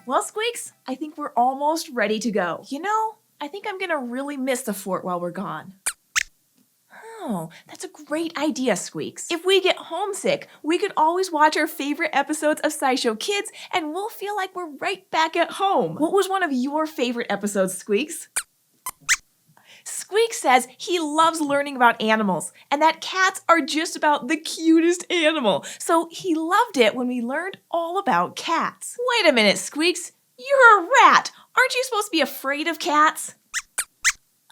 Well, Squeaks, I think we're almost ready to go. You know, I think I'm gonna really miss the fort while we're gone. Oh, that's a great idea, Squeaks. If we get homesick, we could always watch our favorite episodes of SciShow Kids and we'll feel like we're right back at home. What was one of your favorite episodes, Squeaks? Squeaks says he loves learning about animals and that cats are just about the cutest animal. So he loved it when we learned all about cats. Wait a minute, Squeaks. You're a rat. Aren't you supposed to be afraid of cats?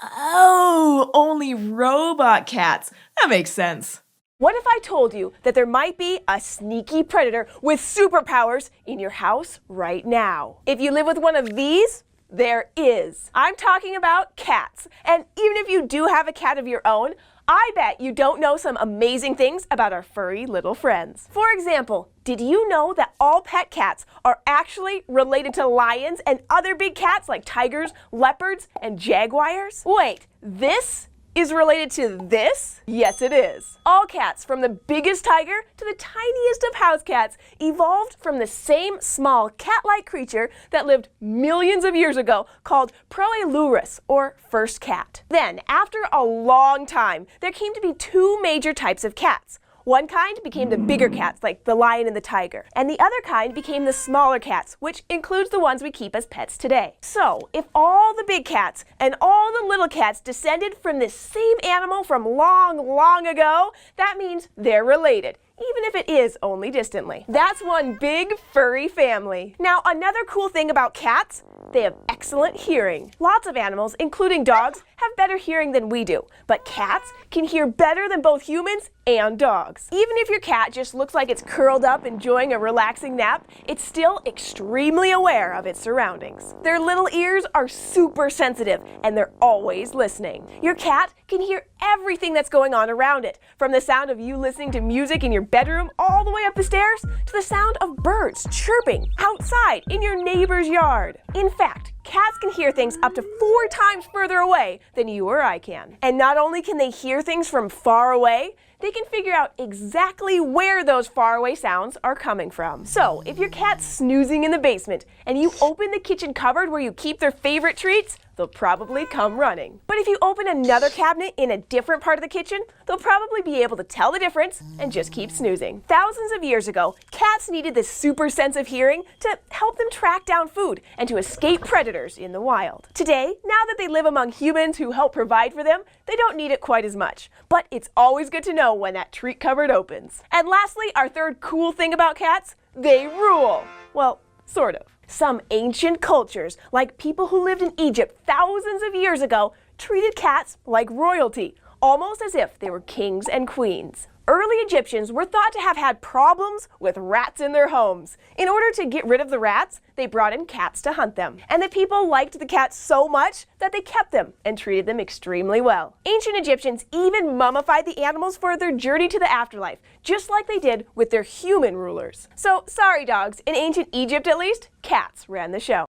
Oh, only robot cats. That makes sense. What if I told you that there might be a sneaky predator with superpowers in your house right now? If you live with one of these, there is. I'm talking about cats. And even if you do have a cat of your own, I bet you don't know some amazing things about our furry little friends. For example, did you know that all pet cats are actually related to lions and other big cats like tigers, leopards, and jaguars? Wait, this is related to this? Yes, it is. All cats, from the biggest tiger to the tiniest of house cats, evolved from the same small cat-like creature that lived millions of years ago called Proelurus, or first cat. Then, after a long time, there came to be two major types of cats. One kind became the bigger cats, like the lion and the tiger, and the other kind became the smaller cats, which includes the ones we keep as pets today. So, if all the big cats and all the little cats descended from this same animal from long, long ago, that means they're related, even if it is only distantly. That's one big furry family. Now, another cool thing about cats, they have excellent hearing. Lots of animals, including dogs, have better hearing than we do, but cats can hear better than both humans and dogs. Even if your cat just looks like it's curled up enjoying a relaxing nap, it's still extremely aware of its surroundings. Their little ears are super sensitive and they're always listening. Your cat can hear everything that's going on around it, from the sound of you listening to music in your bedroom all the way up the stairs to the sound of birds chirping outside in your neighbor's yard. In fact, cats can hear things up to 4 times further away than you or I can. And not only can they hear things from far away, they can figure out exactly where those faraway sounds are coming from. So, if your cat's snoozing in the basement and you open the kitchen cupboard where you keep their favorite treats, they'll probably come running. But if you open another cabinet in a different part of the kitchen, they'll probably be able to tell the difference and just keep snoozing. Thousands of years ago, cats needed this super sense of hearing to help them track down food and to escape predators in the wild. Today, now that they live among humans who help provide for them, they don't need it quite as much. But it's always good to know when that treat cupboard opens. And lastly, our third cool thing about cats, they rule. Well, sort of. Some ancient cultures, like people who lived in Egypt thousands of years ago, treated cats like royalty, almost as if they were kings and queens. Early Egyptians were thought to have had problems with rats in their homes. In order to get rid of the rats, they brought in cats to hunt them. And the people liked the cats so much that they kept them and treated them extremely well. Ancient Egyptians even mummified the animals for their journey to the afterlife, just like they did with their human rulers. So, sorry dogs, in ancient Egypt at least, cats ran the show.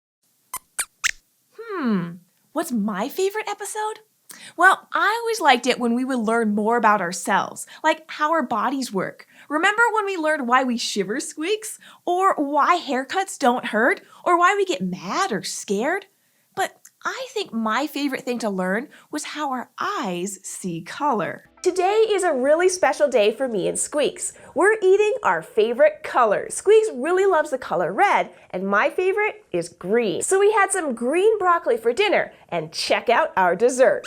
What's my favorite episode? Well, I always liked it when we would learn more about ourselves, like how our bodies work. Remember when we learned why we shiver, Squeaks? Or why haircuts don't hurt? Or why we get mad or scared? But I think my favorite thing to learn was how our eyes see color. Today is a really special day for me and Squeaks. We're eating our favorite colors. Squeaks really loves the color red, and my favorite is green. So we had some green broccoli for dinner, and check out our dessert.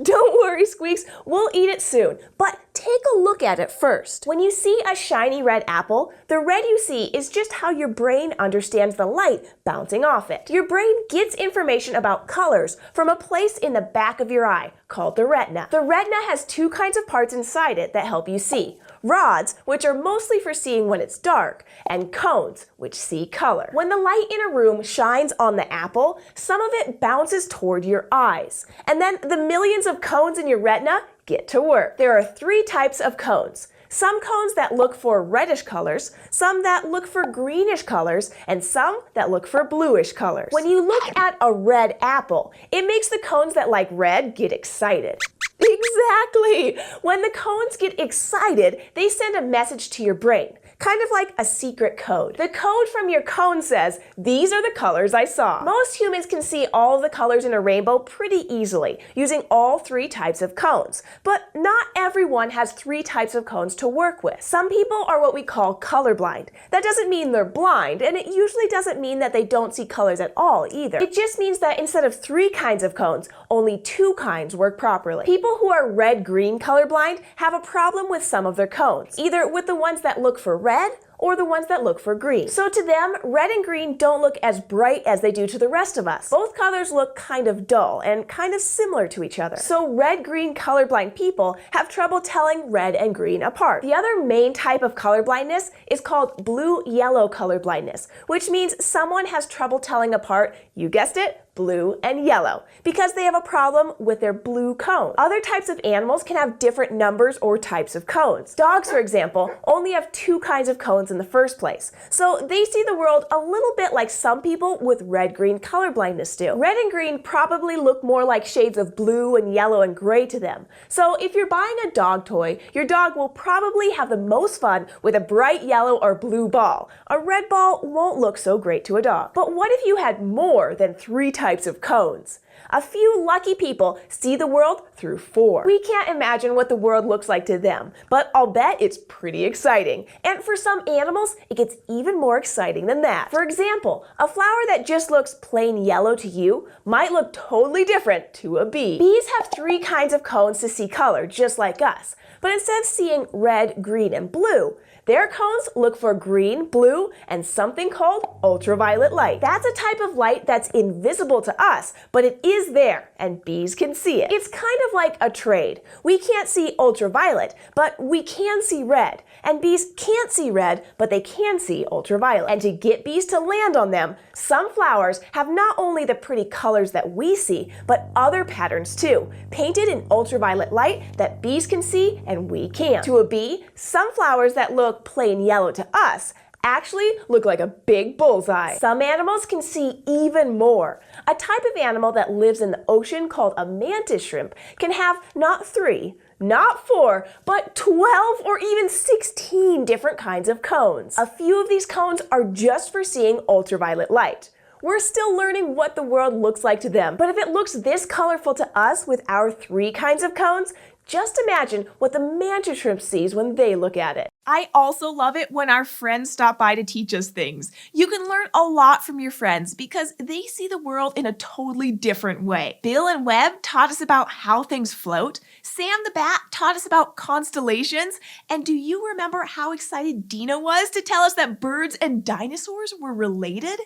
Don't worry, Squeaks, we'll eat it soon, but take a look at it first. When you see a shiny red apple, the red you see is just how your brain understands the light bouncing off it. Your brain gets information about colors from a place in the back of your eye called the retina. The retina has 2 kinds of parts inside it that help you see. Rods, which are mostly for seeing when it's dark, and cones, which see color. When the light in a room shines on the apple, some of it bounces toward your eyes. And then the millions of cones in your retina get to work. There are 3 types of cones. Some cones that look for reddish colors, some that look for greenish colors, and some that look for bluish colors. When you look at a red apple, it makes the cones that like red get excited. Exactly! When the cones get excited, they send a message to your brain. kind of like a secret code. The code from your cone says, these are the colors I saw. Most humans can see all of the colors in a rainbow pretty easily, using all 3 types of cones. But not everyone has 3 types of cones to work with. Some people are what we call colorblind. That doesn't mean they're blind, and it usually doesn't mean that they don't see colors at all either. It just means that instead of 3 kinds of cones, only 2 kinds work properly. People who are red-green colorblind have a problem with some of their cones, either with the ones that look for red or the ones that look for green. So to them, red and green don't look as bright as they do to the rest of us. Both colors look kind of dull and kind of similar to each other. So red-green colorblind people have trouble telling red and green apart. The other main type of colorblindness is called blue-yellow colorblindness, which means someone has trouble telling apart, you guessed it, blue and yellow, because they have a problem with their blue cone. Other types of animals can have different numbers or types of cones. Dogs, for example, only have 2 kinds of cones in the first place, so they see the world a little bit like some people with red-green colorblindness do. Red and green probably look more like shades of blue and yellow and gray to them. So if you're buying a dog toy, your dog will probably have the most fun with a bright yellow or blue ball. A red ball won't look so great to a dog. But what if you had more than 3 types of cones? A few lucky people see the world through 4. We can't imagine what the world looks like to them, but I'll bet it's pretty exciting. And for some animals, it gets even more exciting than that. For example, a flower that just looks plain yellow to you might look totally different to a bee. Bees have 3 kinds of cones to see color, just like us. But instead of seeing red, green, and blue, their cones look for green, blue, and something called ultraviolet light. That's a type of light that's invisible to us, but it is there, and bees can see it. It's kind of like a trade. We can't see ultraviolet, but we can see red. And bees can't see red, but they can see ultraviolet. And to get bees to land on them, some flowers have not only the pretty colors that we see, but other patterns too, painted in ultraviolet light that bees can see and we can't. To a bee, some flowers that look plain yellow to us actually look like a big bullseye. Some animals can see even more. A type of animal that lives in the ocean called a mantis shrimp can have not 3, not 4, but 12 or even 16 different kinds of cones. A few of these cones are just for seeing ultraviolet light. We're still learning what the world looks like to them, but if it looks this colorful to us with our 3 kinds of cones, just imagine what the mantis shrimp sees when they look at it. I also love it when our friends stop by to teach us things. You can learn a lot from your friends because they see the world in a totally different way. Bill and Webb taught us about how things float. Sam the Bat taught us about constellations. And do you remember how excited Dino was to tell us that birds and dinosaurs were related?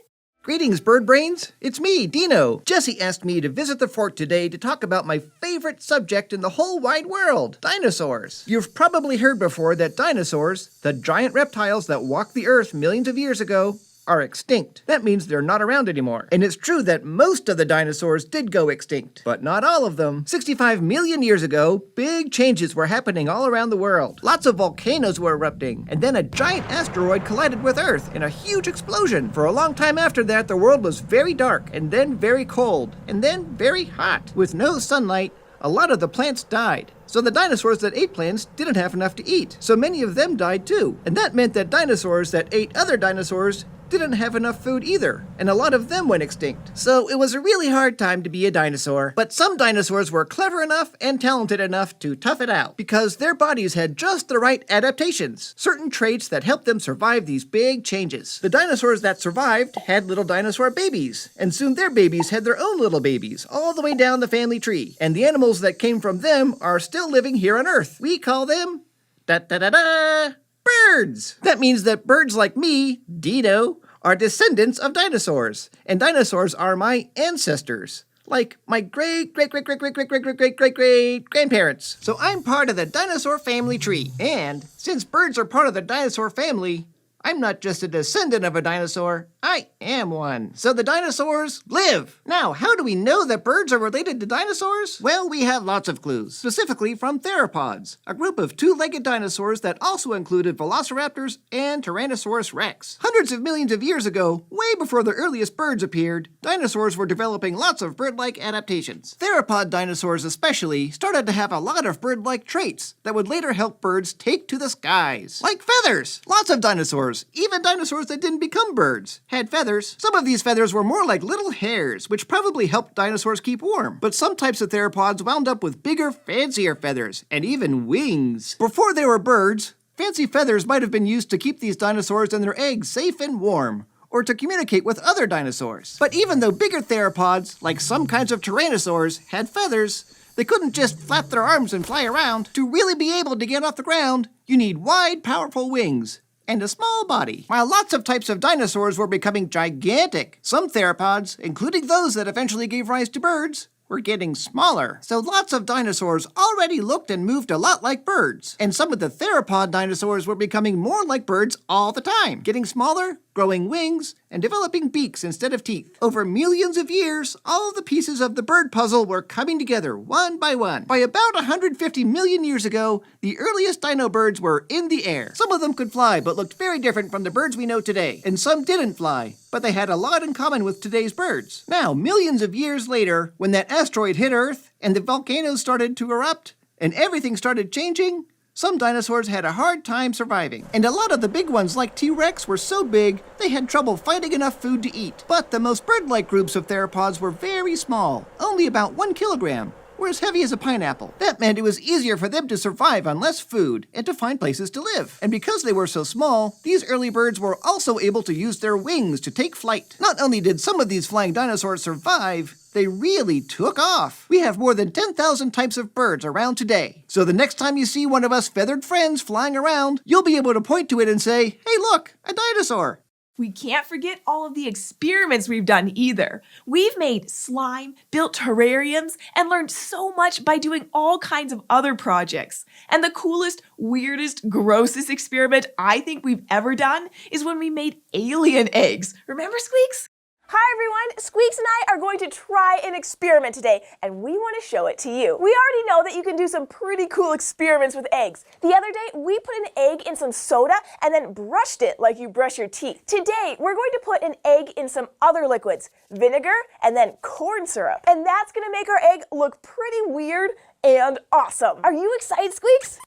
Greetings, bird brains. It's me, Dino. Jessi asked me to visit the fort today to talk about my favorite subject in the whole wide world, dinosaurs. You've probably heard before that dinosaurs, the giant reptiles that walked the earth millions of years ago, are extinct. That means they're not around anymore. And it's true that most of the dinosaurs did go extinct, but not all of them. 65 million years ago, big changes were happening all around the world. Lots of volcanoes were erupting, and then a giant asteroid collided with Earth in a huge explosion. For a long time after that, the world was very dark, and then very cold, and then very hot. With no sunlight, a lot of the plants died. So the dinosaurs that ate plants didn't have enough to eat. So many of them died too. And that meant that dinosaurs that ate other dinosaurs didn't have enough food either, and a lot of them went extinct. So it was a really hard time to be a dinosaur. But some dinosaurs were clever enough and talented enough to tough it out, because their bodies had just the right adaptations, certain traits that helped them survive these big changes. The dinosaurs that survived had little dinosaur babies, and soon their babies had their own little babies, all the way down the family tree. And the animals that came from them are still living here on Earth. We call them birds. That means that birds like me, Dino, are descendants of dinosaurs, and dinosaurs are my ancestors, like my great-great-great-great-great-great-great-great-grandparents. So I'm part of the dinosaur family tree, and since birds are part of the dinosaur family, I'm not just a descendant of a dinosaur, I am one. So the dinosaurs live. Now, how do we know that birds are related to dinosaurs? Well, we have lots of clues, specifically from theropods, a group of two-legged dinosaurs that also included velociraptors and Tyrannosaurus rex. Hundreds of millions of years ago, way before the earliest birds appeared, dinosaurs were developing lots of bird-like adaptations. Theropod dinosaurs especially started to have a lot of bird-like traits that would later help birds take to the skies. Like feathers! Lots of dinosaurs, even dinosaurs that didn't become birds, had feathers. Some of these feathers were more like little hairs, which probably helped dinosaurs keep warm. But some types of theropods wound up with bigger, fancier feathers, and even wings. Before they were birds, fancy feathers might have been used to keep these dinosaurs and their eggs safe and warm, or to communicate with other dinosaurs. But even though bigger theropods, like some kinds of tyrannosaurs, had feathers, they couldn't just flap their arms and fly around. To really be able to get off the ground, you need wide, powerful wings and a small body. While lots of types of dinosaurs were becoming gigantic, some theropods, including those that eventually gave rise to birds, were getting smaller. So lots of dinosaurs already looked and moved a lot like birds. And some of the theropod dinosaurs were becoming more like birds all the time, getting smaller, growing wings, and developing beaks instead of teeth. Over millions of years, all the pieces of the bird puzzle were coming together one by one. By about 150 million years ago, the earliest dino birds were in the air. Some of them could fly, but looked very different from the birds we know today. And some didn't fly, but they had a lot in common with today's birds. Now, millions of years later, when that asteroid hit Earth, and the volcanoes started to erupt, and everything started changing, some dinosaurs had a hard time surviving. And a lot of the big ones like T-Rex were so big, they had trouble finding enough food to eat. But the most bird-like groups of theropods were very small, only about 1 kilogram, were as heavy as a pineapple. That meant it was easier for them to survive on less food and to find places to live. And because they were so small, these early birds were also able to use their wings to take flight. Not only did some of these flying dinosaurs survive, they really took off. We have more than 10,000 types of birds around today. So the next time you see one of us feathered friends flying around, you'll be able to point to it and say, "Hey look, a dinosaur." We can't forget all of the experiments we've done either. We've made slime, built terrariums, and learned so much by doing all kinds of other projects. And the coolest, weirdest, grossest experiment I think we've ever done is when we made alien eggs. Remember, Squeaks? Hi everyone, Squeaks and I are going to try an experiment today, and we want to show it to you. We already know that you can do some pretty cool experiments with eggs. The other day, we put an egg in some soda and then brushed it like you brush your teeth. Today, we're going to put an egg in some other liquids, vinegar and then corn syrup. And that's going to make our egg look pretty weird and awesome. Are you excited, Squeaks?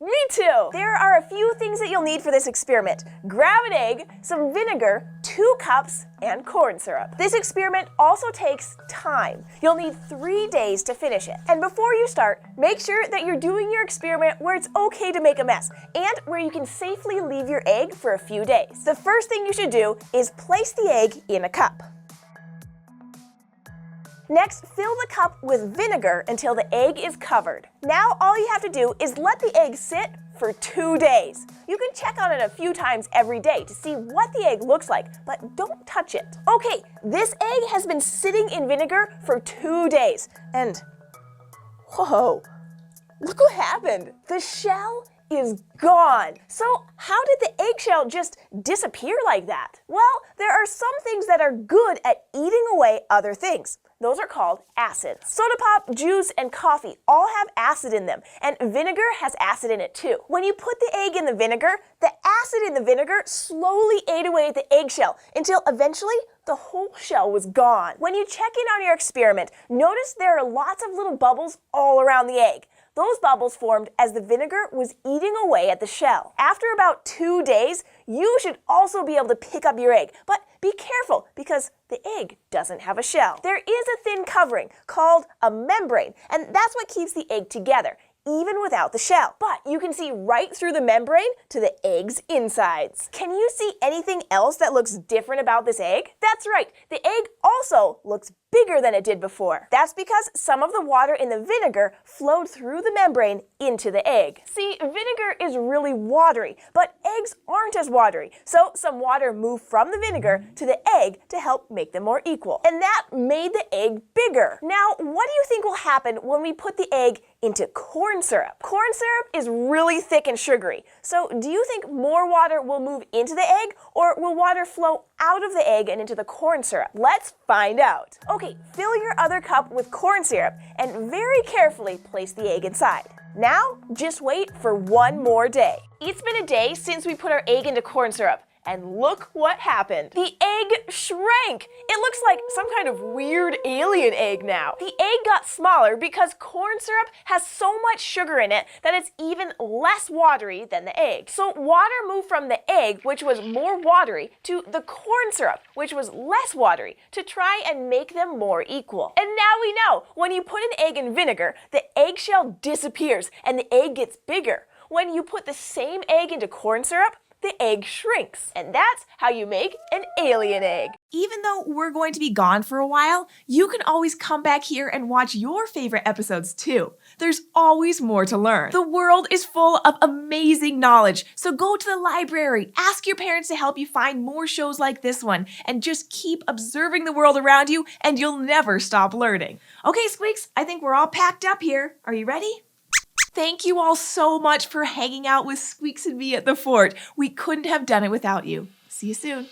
Me too! There are a few things that you'll need for this experiment. Grab an egg, some vinegar, 2 cups, and corn syrup. This experiment also takes time. You'll need 3 days to finish it. And before you start, make sure that you're doing your experiment where it's okay to make a mess and where you can safely leave your egg for a few days. The first thing you should do is place the egg in a cup. Next, fill the cup with vinegar until the egg is covered. Now all you have to do is let the egg sit for 2 days. You can check on it a few times every day to see what the egg looks like, but don't touch it. Okay, this egg has been sitting in vinegar for 2 days, and whoa, look what happened. The shell is gone. So how did the eggshell just disappear like that? Well, there are some things that are good at eating away other things. Those are called acids. Soda pop, juice, and coffee all have acid in them, and vinegar has acid in it too. When you put the egg in the vinegar, the acid in the vinegar slowly ate away at the eggshell until eventually the whole shell was gone. When you check in on your experiment, notice there are lots of little bubbles all around the egg. Those bubbles formed as the vinegar was eating away at the shell. After about 2 days, you should also be able to pick up your egg, but be careful because the egg doesn't have a shell. There is a thin covering called a membrane, and that's what keeps the egg together, even without the shell. But you can see right through the membrane to the egg's insides. Can you see anything else that looks different about this egg? That's right, the egg also looks bigger than it did before. That's because some of the water in the vinegar flowed through the membrane into the egg. See, vinegar is really watery, but eggs aren't as watery, so some water moved from the vinegar to the egg to help make them more equal. And that made the egg bigger. Now, what do you think will happen when we put the egg into corn syrup? Corn syrup is really thick and sugary, so do you think more water will move into the egg, or will water flow out of the egg and into the corn syrup? Let's find out. Okay, fill your other cup with corn syrup and very carefully place the egg inside. Now, just wait for one more day. It's been a day since we put our egg into corn syrup. And look what happened. The egg shrank. It looks like some kind of weird alien egg now. The egg got smaller because corn syrup has so much sugar in it that it's even less watery than the egg. So water moved from the egg, which was more watery, to the corn syrup, which was less watery, to try and make them more equal. And now we know, when you put an egg in vinegar, the eggshell disappears and the egg gets bigger. When you put the same egg into corn syrup, the egg shrinks. And that's how you make an alien egg. Even though we're going to be gone for a while, you can always come back here and watch your favorite episodes too. There's always more to learn. The world is full of amazing knowledge, so go to the library, ask your parents to help you find more shows like this one, and just keep observing the world around you and you'll never stop learning. Okay, Squeaks, I think we're all packed up here. Are you ready? Thank you all so much for hanging out with Squeaks and me at the fort. We couldn't have done it without you. See you soon.